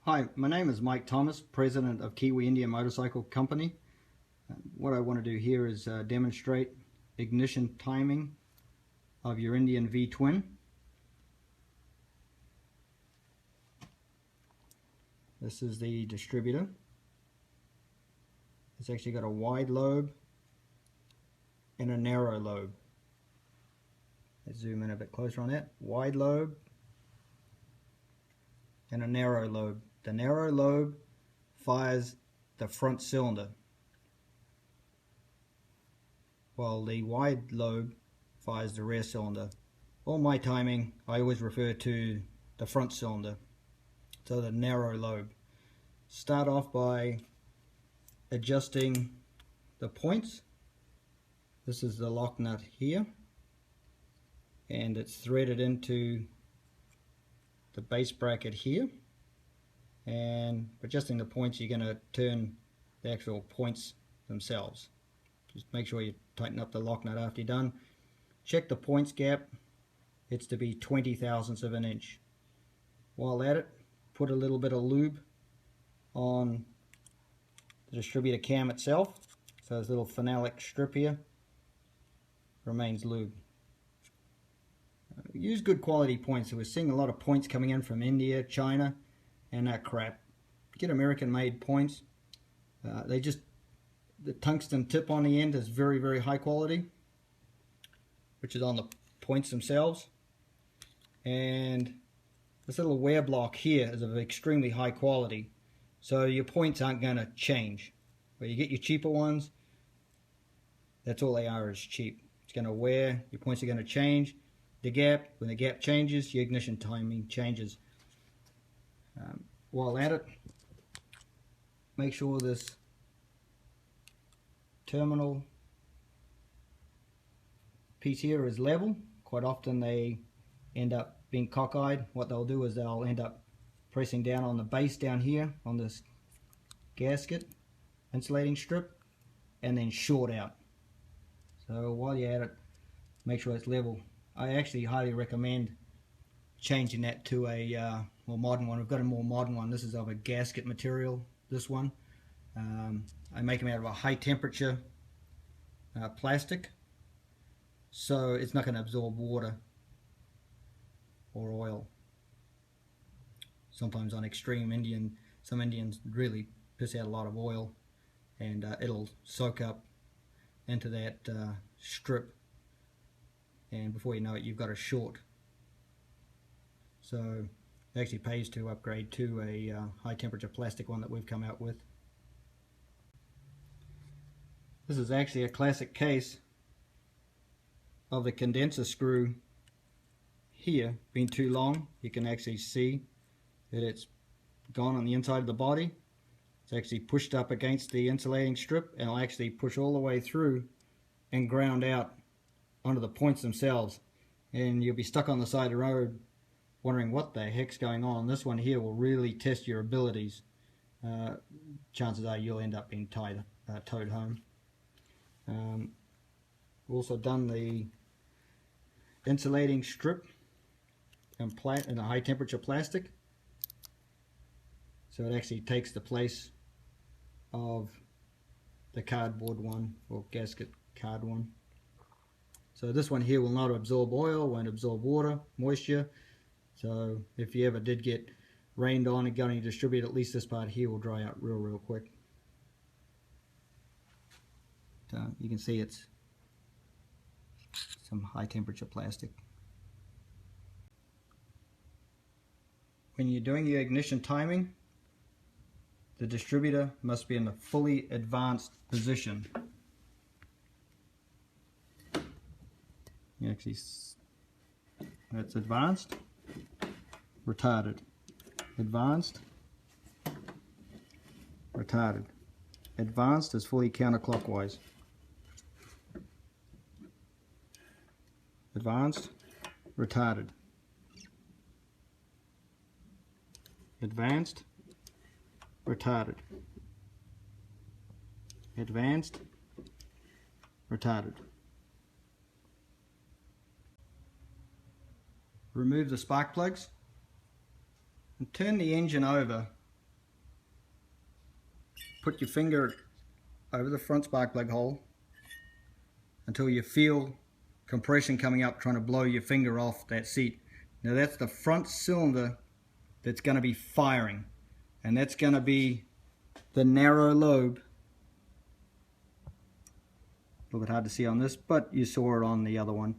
Hi, my name is Mike Thomas, President of Kiwi Indian Motorcycle Company. What I want to do here is demonstrate ignition timing of your Indian V-twin. This is the distributor. It's actually got a wide lobe and a narrow lobe. Let's zoom in a bit closer on that. Wide lobe and a narrow lobe. The narrow lobe fires the front cylinder, while the wide lobe fires the rear cylinder. All my timing, I always refer to the front cylinder, so the narrow lobe. Start off by adjusting the points. This is the lock nut here, and it's threaded into the base bracket here. And adjusting the points, you're going to turn the actual points themselves. Just make sure you tighten up the lock nut after you're done. Check the points gap. It's to be 20 thousandths of an inch. While at it, put a little bit of lube on the distributor cam itself. So this little phenolic strip here remains lube. Use good quality points. So we're seeing a lot of points coming in from India, China, and that crap. Get American made points. The tungsten tip on the end is very, very high quality, which is on the points themselves. And this little wear block here is of extremely high quality, so your points aren't going to change. Where you get your cheaper ones, that's all they are, is cheap. It's going to wear, your points are going to change. The gap, when the gap changes, your ignition timing changes. While at it, make sure this terminal piece here is level. Quite often they end up being cockeyed. What they'll do is they'll end up pressing down on the base down here on this gasket insulating strip and then short out. So while you're at it, make sure it's level. I actually highly recommend changing that to a more modern one. We've got a more modern one. This is of a gasket material, this one. I make them out of a high temperature plastic, so it's not going to absorb water or oil. Sometimes on extreme some Indians really piss out a lot of oil, and it'll soak up into that strip, and before you know it, you've got a short. So it actually pays to upgrade to a high temperature plastic one that we've come out with. This is actually a classic case of the condenser screw here being too long. You can actually see that it's gone on the inside of the body. It's actually pushed up against the insulating strip, and it'll actually push all the way through and ground out onto the points themselves, and you'll be stuck on the side of the road wondering what the heck's going on. This one here will really test your abilities. Chances are you'll end up being towed home. Also done the insulating strip in a high temperature plastic, so it actually takes the place of the cardboard one, or gasket card one. So this one here will not absorb oil, won't absorb water, moisture. So if you ever did get rained on and got on your distributor, at least this part here will dry out real quick. So you can see it's some high temperature plastic. When you're doing your ignition timing, the distributor must be in a fully advanced position. You actually, that's advanced, retarded, advanced, retarded. Advanced is fully counterclockwise. Advanced, retarded. Advanced, retarded. Advanced, retarded. Remove the spark plugs and turn the engine over put your finger over the front spark plug hole until you feel compression coming up, trying to blow your finger off that seat. Now that's the front cylinder that's going to be firing, and that's going to be the narrow lobe. A little bit hard to see on this, but you saw it on the other one.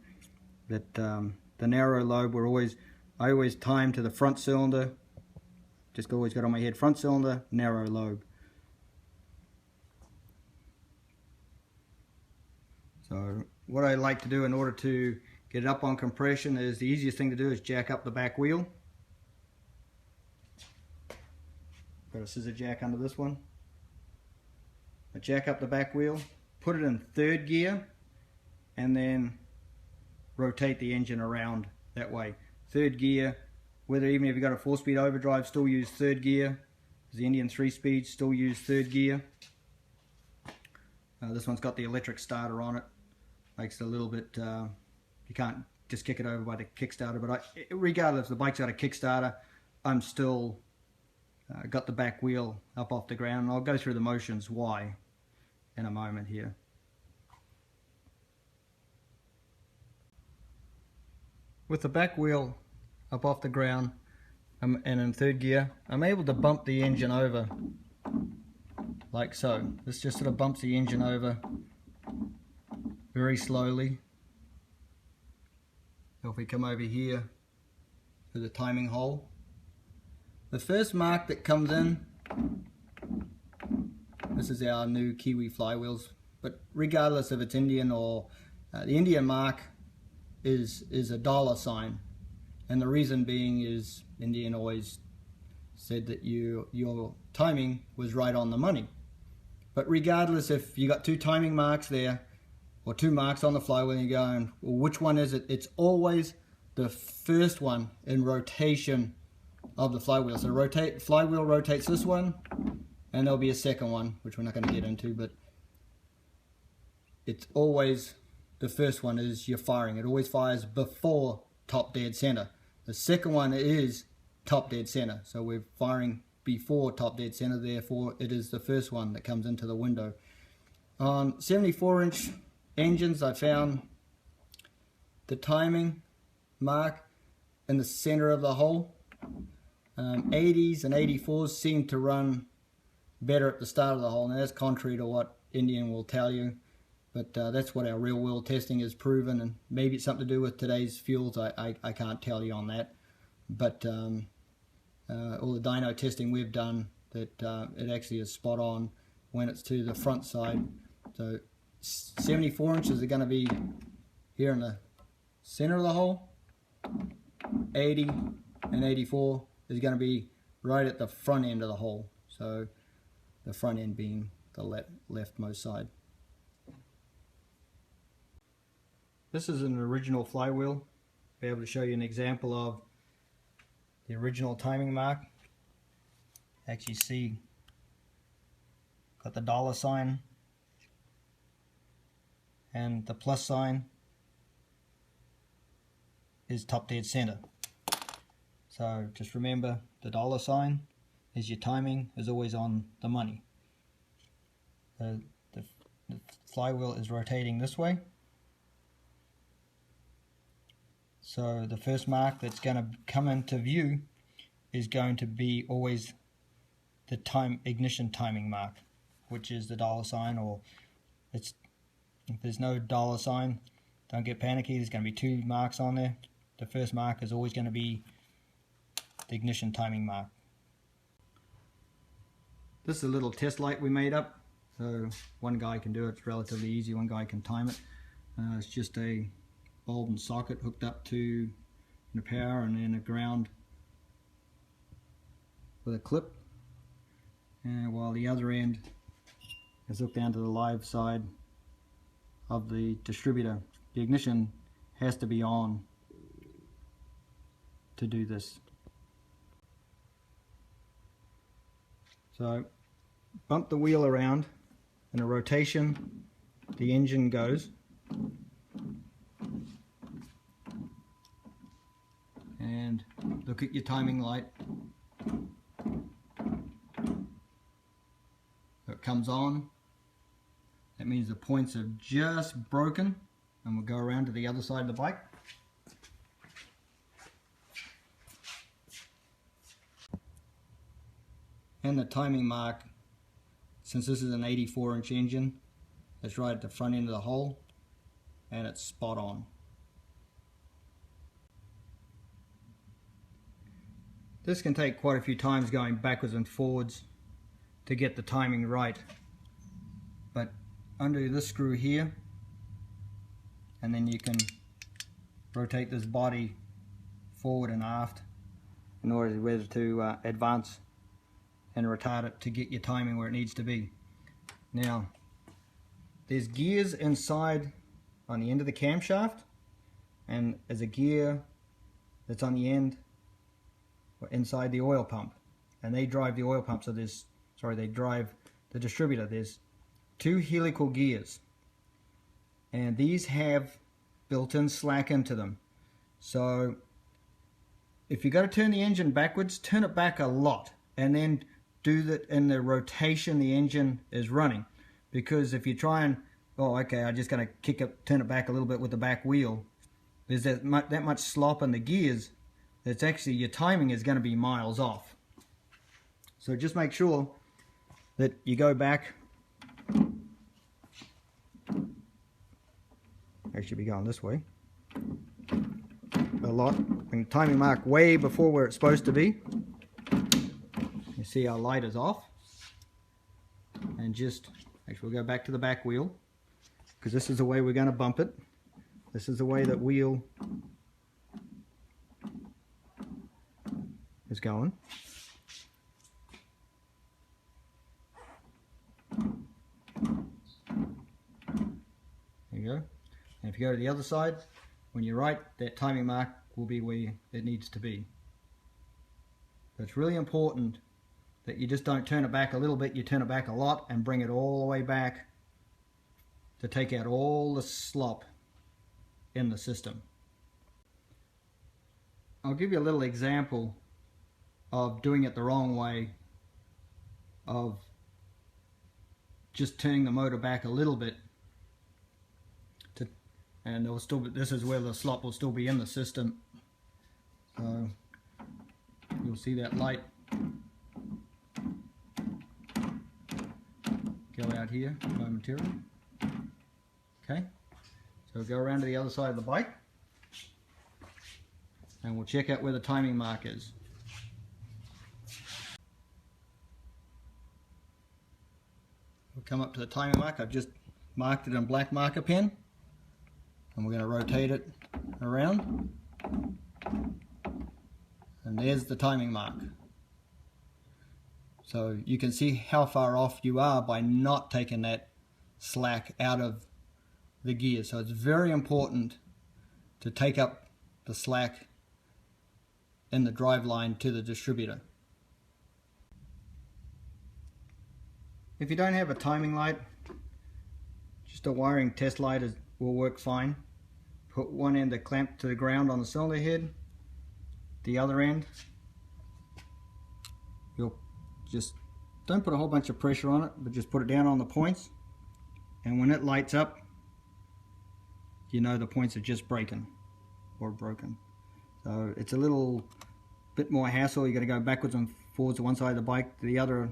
That the narrow lobe, I always time to the front cylinder. Just always got on my head, front cylinder, narrow lobe. So what I like to do in order to get it up on compression is, the easiest thing to do is jack up the back wheel. Got a scissor jack under this one. I jack up the back wheel, put it in third gear, and then rotate the engine around that way. Third gear, even if you've got a 4-speed overdrive, still use third gear. The Indian 3-speed, still use third gear. This one's got the electric starter on it. Makes it a little bit, you can't just kick it over by the Kickstarter, but regardless if the bike's got a Kickstarter, I'm still got the back wheel up off the ground, and I'll go through the motions why in a moment here. With the back wheel up off the ground and in third gear, I'm able to bump the engine over like so. This just sort of bumps the engine over very slowly. If we come over here to the timing hole, the first mark that comes in, this is our new Kiwi flywheels, but regardless if it's Indian or the Indian mark is a $sign, and the reason being is Indian always said that your timing was right on the money. But regardless if you got two timing marks there or two marks on the flywheel and you're going, well, which one is it? It's always the first one in rotation of the flywheel. So flywheel rotates this one, and there'll be a second one, which we're not going to get into, but it's always the first one is your firing. It always fires before top dead center. The second one is top dead center. So we're firing before top dead center, therefore it is the first one that comes into the window. On 74-inch engines, I found the timing mark in the center of the hole. 80s and 84s seem to run better at the start of the hole. Now that's contrary to what Indian will tell you, but that's what our real world testing has proven, and maybe it's something to do with today's fuels. I can't tell you on that, but all the dyno testing we've done, that it actually is spot on when it's to the front side. So 74 inches are going to be here in the center of the hole. 80 and 84 is going to be right at the front end of the hole. So the front end being the leftmost side. This is an original flywheel. I'll be able to show you an example of the original timing mark. Actually see, got the $sign and the plus sign is top dead center. So just remember, the $sign is your timing is always on the money. The flywheel is rotating this way. So the first mark that's going to come into view is going to be always the ignition timing mark, which is the $sign, or if there's no $sign, don't get panicky. There's going to be two marks on there. The first mark is always going to be the ignition timing mark. This is a little test light we made up. So one guy can do it. It's relatively easy. One guy can time it. It's just a bulb and socket hooked up to the power and then a ground with a clip, and while the other end is hooked down to the live side of the distributor. The ignition has to be on to do this. So bump the wheel around, in a rotation the engine goes, and look at your timing light. So it comes on, that means the points have just broken, and we'll go around to the other side of the bike. And the timing mark, since this is an 84-inch engine, it's right at the front end of the hole, and it's spot on. This can take quite a few times going backwards and forwards to get the timing right, but undo this screw here, and then you can rotate this body forward and aft in order to advance and retard it to get your timing where it needs to be. Now, there's gears inside on the end of the camshaft, and there's a gear that's on the end inside the oil pump, and they drive the oil pump. So they drive the distributor. There's 2 helical gears, and these have built-in slack into them. So if you got to turn the engine backwards, turn it back a lot, and then do that in the rotation the engine is running. Because if you try and, oh okay, I'm just going to turn it back a little bit with the back wheel, there's that much slop in the gears that's actually, your timing is going to be miles off. So just make sure that you go back. I should be going this way a lot, and timing mark way before where it's supposed to be. You see our light is off, and just actually we'll go back to the back wheel, because this is the way we're going to bump it. This is the way that wheel is going. There you go. And if you go to the other side, when you're right, that timing mark will be where it needs to be. So it's really important that you just don't turn it back a little bit, you turn it back a lot and bring it all the way back to take out all the slop in the system. I'll give you a little example of doing it the wrong way, of just turning the motor back a little bit, and it'll still be, this is where the slop will still be in the system. So you'll see that light go out here momentarily. Okay, so go around to the other side of the bike, and we'll check out where the timing mark is. We'll come up to the timing mark. I've just marked it in black marker pen, and we're going to rotate it around, and there's the timing mark. So you can see how far off you are by not taking that slack out of the gear. So it's very important to take up the slack in the drive line to the distributor. If you don't have a timing light, just a wiring test light will work fine. Put one end of clamp to the ground on the cylinder head, the other end, you'll just don't put a whole bunch of pressure on it, but just put it down on the points, and when it lights up, you know the points are just breaking or broken. So it's a little bit more hassle. You got to go backwards and forwards to one side of the bike, to the other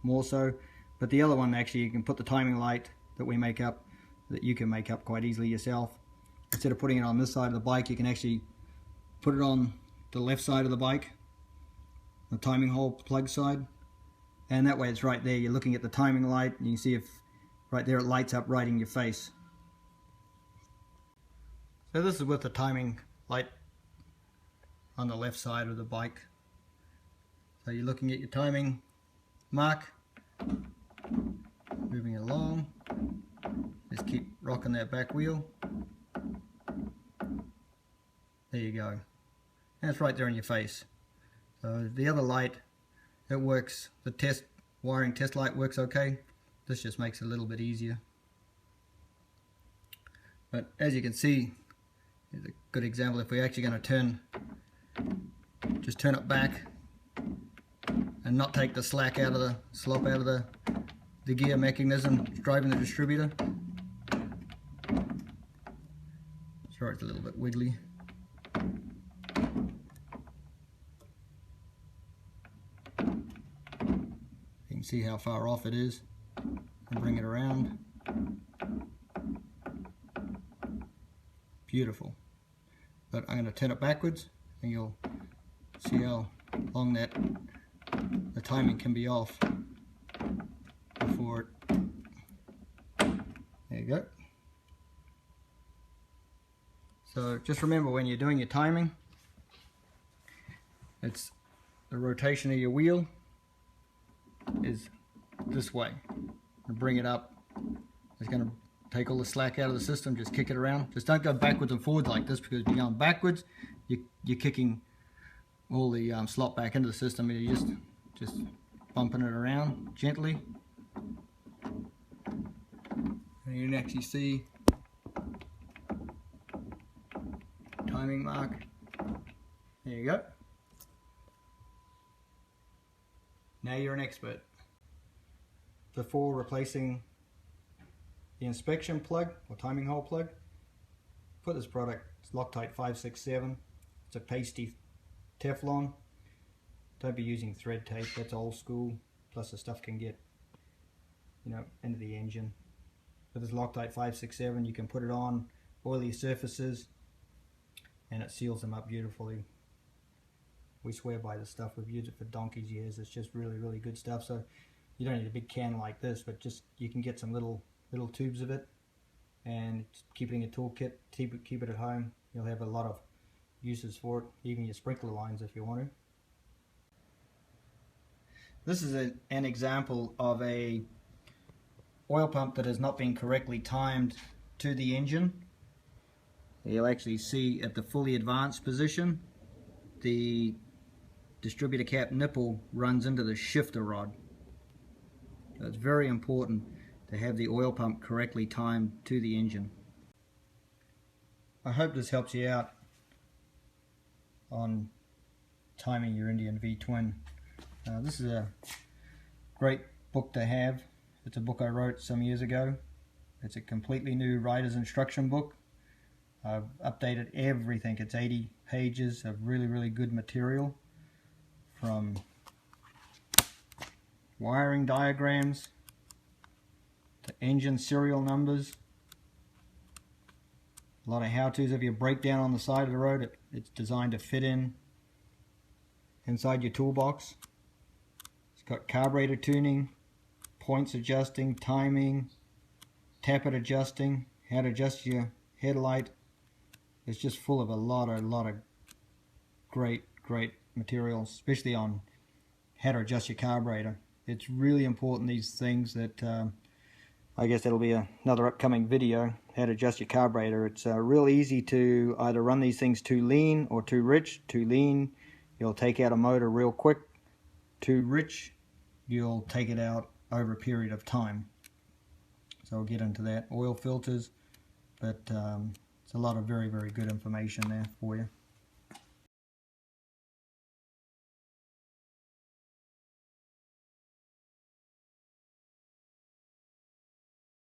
more so. But the other one, actually, you can put the timing light that we make up, that you can make up quite easily yourself. Instead of putting it on this side of the bike, you can actually put it on the left side of the bike, the timing hole plug side, and that way it's right there. You're looking at the timing light, and you can see if right there it lights up right in your face. So this is with the timing light on the left side of the bike. So you're looking at your timing mark, moving it along. Just keep rocking that back wheel. There you go. And it's right there in your face. So the other light, it works, the wiring test light works okay. This just makes it a little bit easier. But as you can see, here's a good example. If we're actually going to just turn it back and not take the slack out of the slop out of the the gear mechanism driving the distributor. Sorry, it's a little bit wiggly. You can see how far off it is, and bring it around. Beautiful. But I'm going to turn it backwards and you'll see how long the timing can be off before it. There you go. So just remember, when you're doing your timing, it's the rotation of your wheel is this way. And bring it up. It's going to take all the slack out of the system. Just kick it around. Just don't go backwards and forwards like this, because if you're going backwards, you're kicking all the slot back into the system. And you're just bumping it around gently. And you can actually see timing mark. There you go. Now you're an expert. Before replacing the inspection plug or timing hole plug, put this product, it's Loctite 567. It's a pasty Teflon. Don't be using thread tape, that's old school, plus the stuff can get, you know, into the engine. With this Loctite 567, you can put it on oily surfaces and it seals them up beautifully. We swear by this stuff. We've used it for donkey's years. It's just really, really good stuff. So you don't need a big can like this, but just you can get some little tubes of it and keep it in your toolkit. Keep it at home. You'll have a lot of uses for it, even your sprinkler lines if you want to. This is an example of a oil pump that has not been correctly timed to the engine. You'll actually see at the fully advanced position, the distributor cap nipple runs into the shifter rod. So it's very important to have the oil pump correctly timed to the engine. I hope this helps you out on timing your Indian V-twin. This is a great book to have. It's a book I wrote some years ago. It's a completely new rider's instruction book. I've updated everything. It's 80 pages of really, really good material, from wiring diagrams to engine serial numbers. A lot of how-tos. If you break down on the side of the road, it's designed to fit inside your toolbox. It's got carburetor tuning, points adjusting, timing, tappet adjusting, how to adjust your headlight. It's just full of a lot of great material, especially on how to adjust your carburetor. It's really important, these things, that I guess that'll be another upcoming video, how to adjust your carburetor. It's real easy to either run these things too lean or too rich. Too lean, you'll take out a motor real quick. Too rich, you'll take it out over a period of time. So I'll get into that. Oil filters, but it's a lot of very, very good information there for you.